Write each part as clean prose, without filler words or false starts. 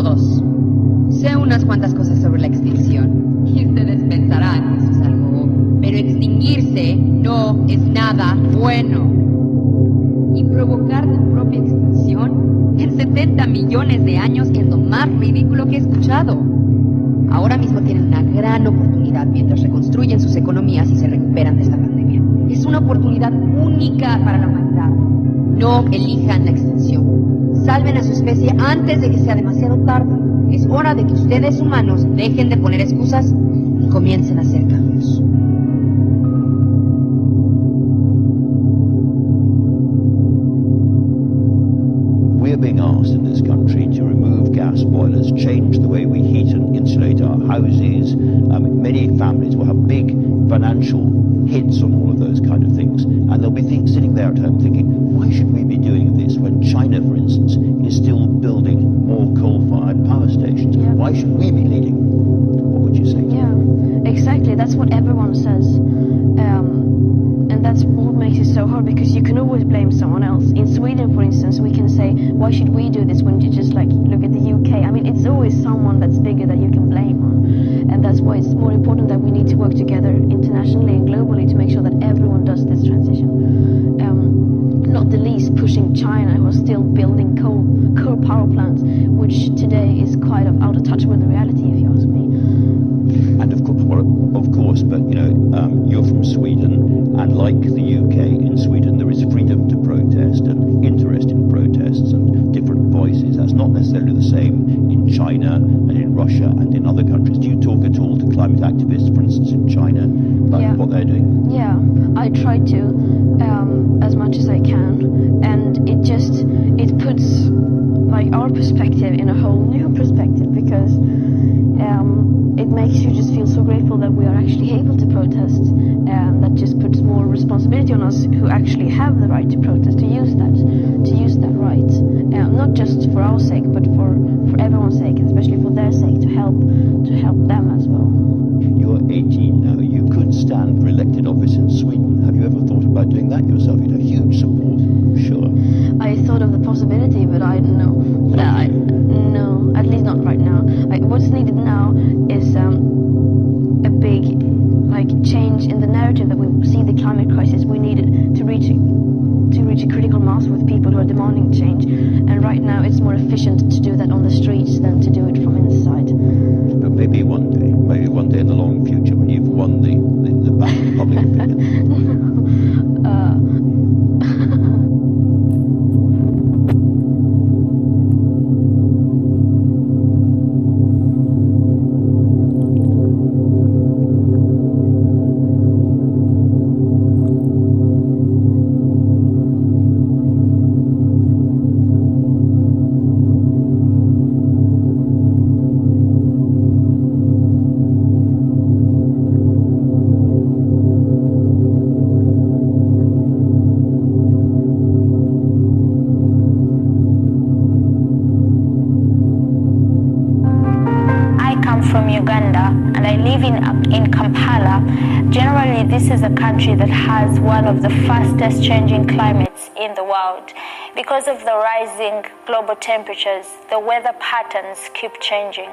todos. Sé unas cuantas cosas sobre la extinción. Y ustedes pensarán que eso es algo... Pero extinguirse no es nada bueno. Y provocar tu propia extinción en 70 millones de años es lo más ridículo que he escuchado. Ahora mismo tienen una gran oportunidad mientras reconstruyen sus economías y se recuperan de esta pandemia. Es una oportunidad única para la humanidad. No elijan la extinción. Salven a su especie antes de que sea demasiado tarde. Es hora de que ustedes humanos dejen de poner excusas y comiencen a hacer cambios. We're being asked in this country to remove gas boilers, change the way we heat and insulate our houses. Many families will have big financial hits on all of those kind of things, and there'll be things sitting there at home thinking, why should we be doing this when China, for instance, is still building more coal-fired power stations? Yeah. Why should we be leading? What would you say? Yeah, exactly. That's what everyone says. And that's what makes it so hard, because you can always blame someone else. In Sweden, for instance, we can say, why should we do this when you just like look at the UK? I mean, it's always someone that's bigger that you can blame on. And that's why it's more important that we need to work together internationally and globally to make sure that everyone does this transition. Not the least pushing China, who are still building coal power plants, which today is quite out of touch with the reality, if you ask me. And of course, but you know, you're from Sweden, and like the UK, in Sweden there is freedom to protest and interest in protests and different voices. That's not necessarily the same in China and in Russia and in other countries. Do you talk at all to climate activists, for instance, in China, about what they're doing? Yeah, I try to, as much as I can, and it puts like our perspective in a whole new perspective, because it makes you just feel so grateful that we are actually able to protest, and that just puts more responsibility on us who actually have the right to protest, to use that right, not just for our sake, but for everyone's sake, and especially for their sake, to help them as well. You're 18 now. You could stand for elected office in Sweden. Have you ever thought about doing that yourself? You'd have huge support, I'm sure. I thought of the possibility, but I don't know. No, at least not right now. What's needed now is a big change in the narrative that we see the climate crisis. We need it to reach a critical mass with people who are demanding change. And right now it's more efficient to do that on the streets than to do it from inside. But maybe one day in the long future, when you've won the battle of public opinion. This is a country that has one of the fastest changing climates in the world. Because of the rising global temperatures, the weather patterns keep changing,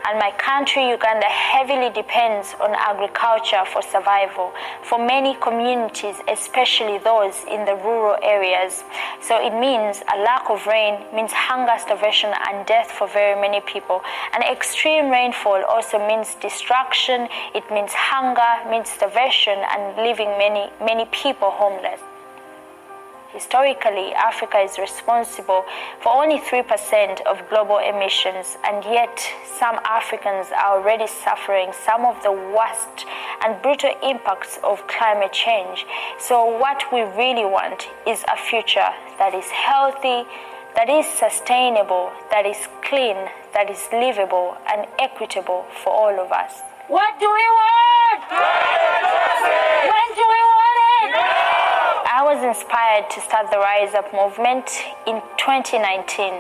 and my country, Uganda, heavily depends on agriculture for survival. For many communities, especially those in the rural areas. So it means a lack of rain means hunger, starvation, and death for very many people. And extreme rainfall also means destruction. It means hunger, means starvation, and leaving many people homeless. Historically, Africa is responsible for only 3% of global emissions, and yet some Africans are already suffering some of the worst and brutal impacts of climate change. So what we really want is a future that is healthy, that is sustainable, that is clean, that is livable and equitable for all of us. What do we want? When do we want it? I was inspired to start the Rise Up movement in 2019.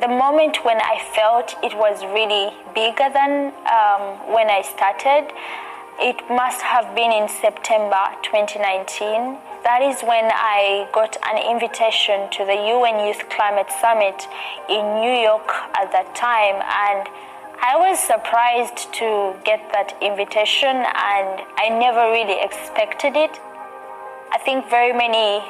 The moment when I felt it was really bigger than when I started, It must have been in September 2019. That is when I got an invitation to the UN Youth Climate Summit in New York at that time, and I was surprised to get that invitation, and I never really expected it. I think very many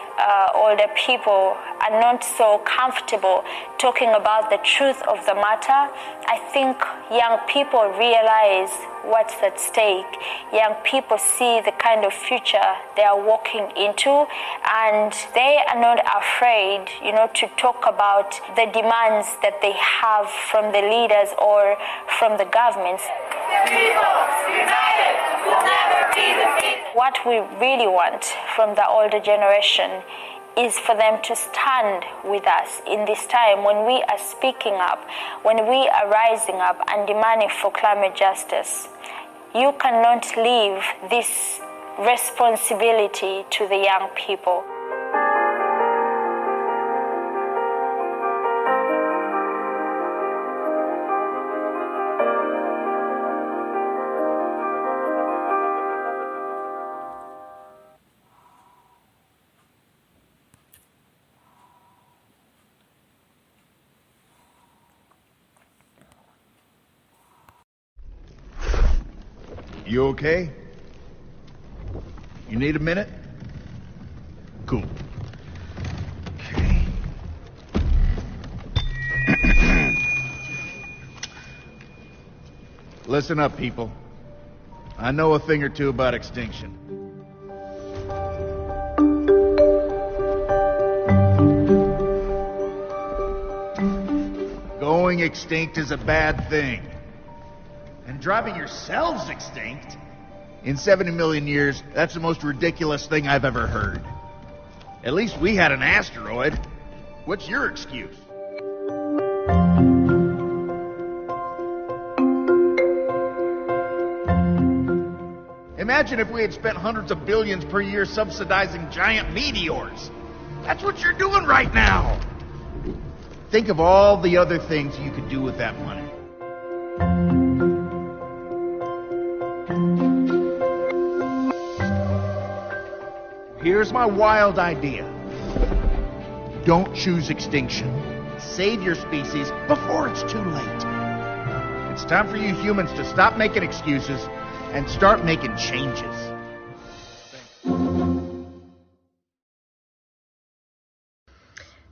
older people are not so comfortable talking about the truth of the matter. I think young people realize what's at stake. Young people see the kind of future they are walking into, and they are not afraid, to talk about the demands that they have from the leaders or from the governments. People united will never be defeated. What we really want from the older generation is for them to stand with us in this time when we are speaking up, when we are rising up and demanding for climate justice. You cannot leave this responsibility to the young people. You okay? You need a minute? Cool. Okay. Listen up, people. I know a thing or two about extinction. Going extinct is a bad thing. And driving yourselves extinct? In 70 million years, that's the most ridiculous thing I've ever heard. At least we had an asteroid. What's your excuse? Imagine if we had spent hundreds of billions per year subsidizing giant meteors. That's what you're doing right now. Think of all the other things you could do with that money. Here's my wild idea. Don't choose extinction. Save your species before it's too late. It's time for you humans to stop making excuses and start making changes.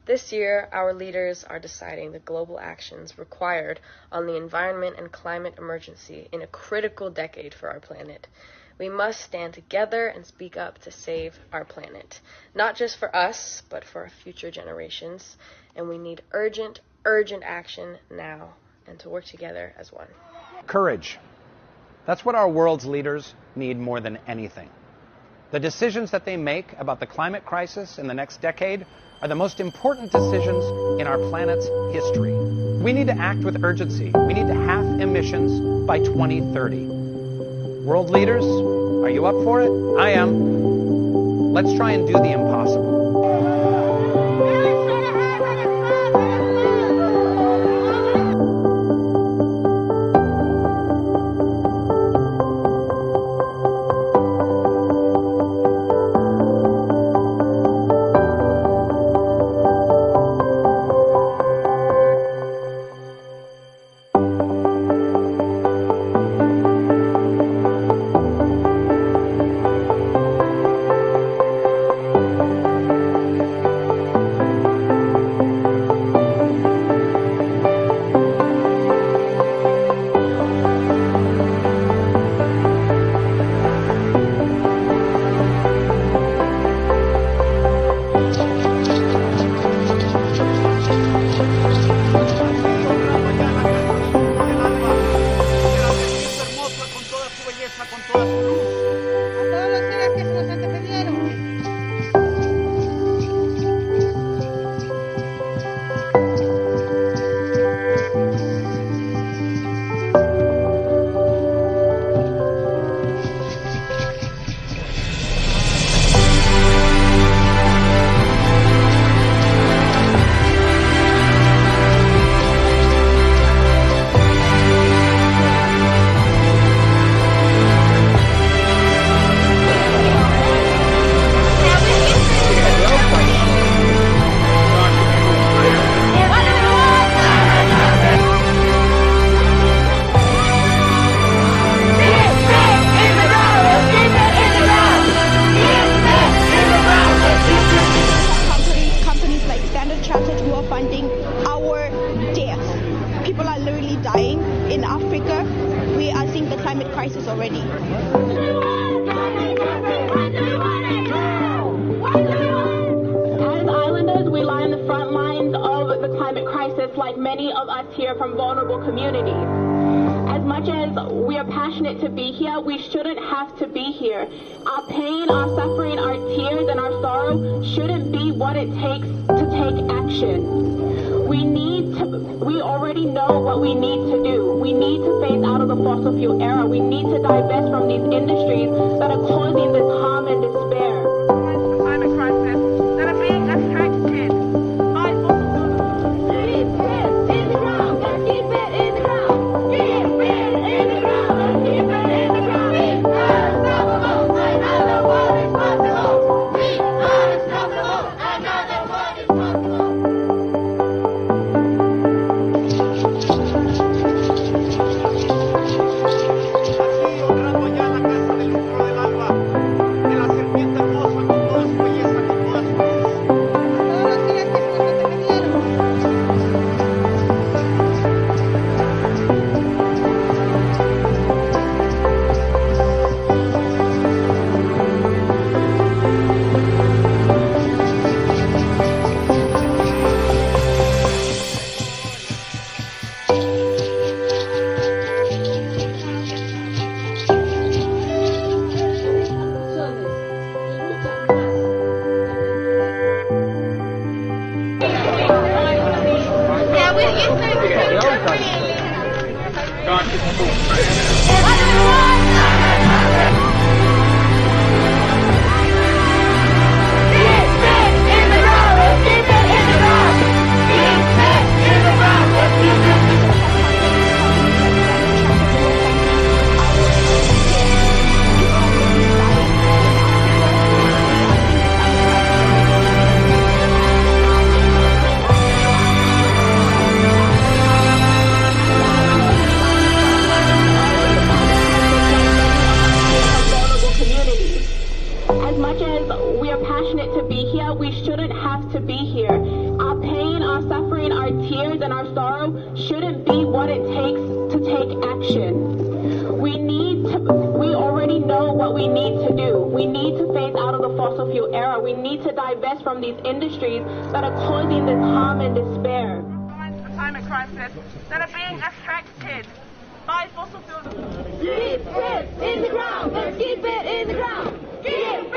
This year, our leaders are deciding the global actions required on the environment and climate emergency in a critical decade for our planet. We must stand together and speak up to save our planet, not just for us, but for our future generations. And we need urgent action now, and to work together as one. Courage. That's what our world's leaders need more than anything. The decisions that they make about the climate crisis in the next decade are the most important decisions in our planet's history. We need to act with urgency. We need to halve emissions by 2030. World leaders, are you up for it? I am. Let's try and do the impossible. crisis already. As islanders, we lie on the front lines of the climate crisis like many of us here from vulnerable communities. As much as we are passionate to be here, we shouldn't have to be here. Our pain, our suffering, our tears, and our sorrow shouldn't be what it takes to take action. We already know what we need to do. We need to phase out of the fossil fuel era. We need to divest from these industries that are causing this harm and despair. The climate crisis that are being affected by fossil fuels. Keep it in the ground. Let's keep it in the ground. Keep it in the ground. Let's keep it in the ground. We are unstoppable. Another world is possible. We are unstoppable. Another world is possible. From these industries that are causing this harm and despair. The climate crisis that are being affected by fossil fuels. Keep it in the ground. Let's keep it in the ground. Keep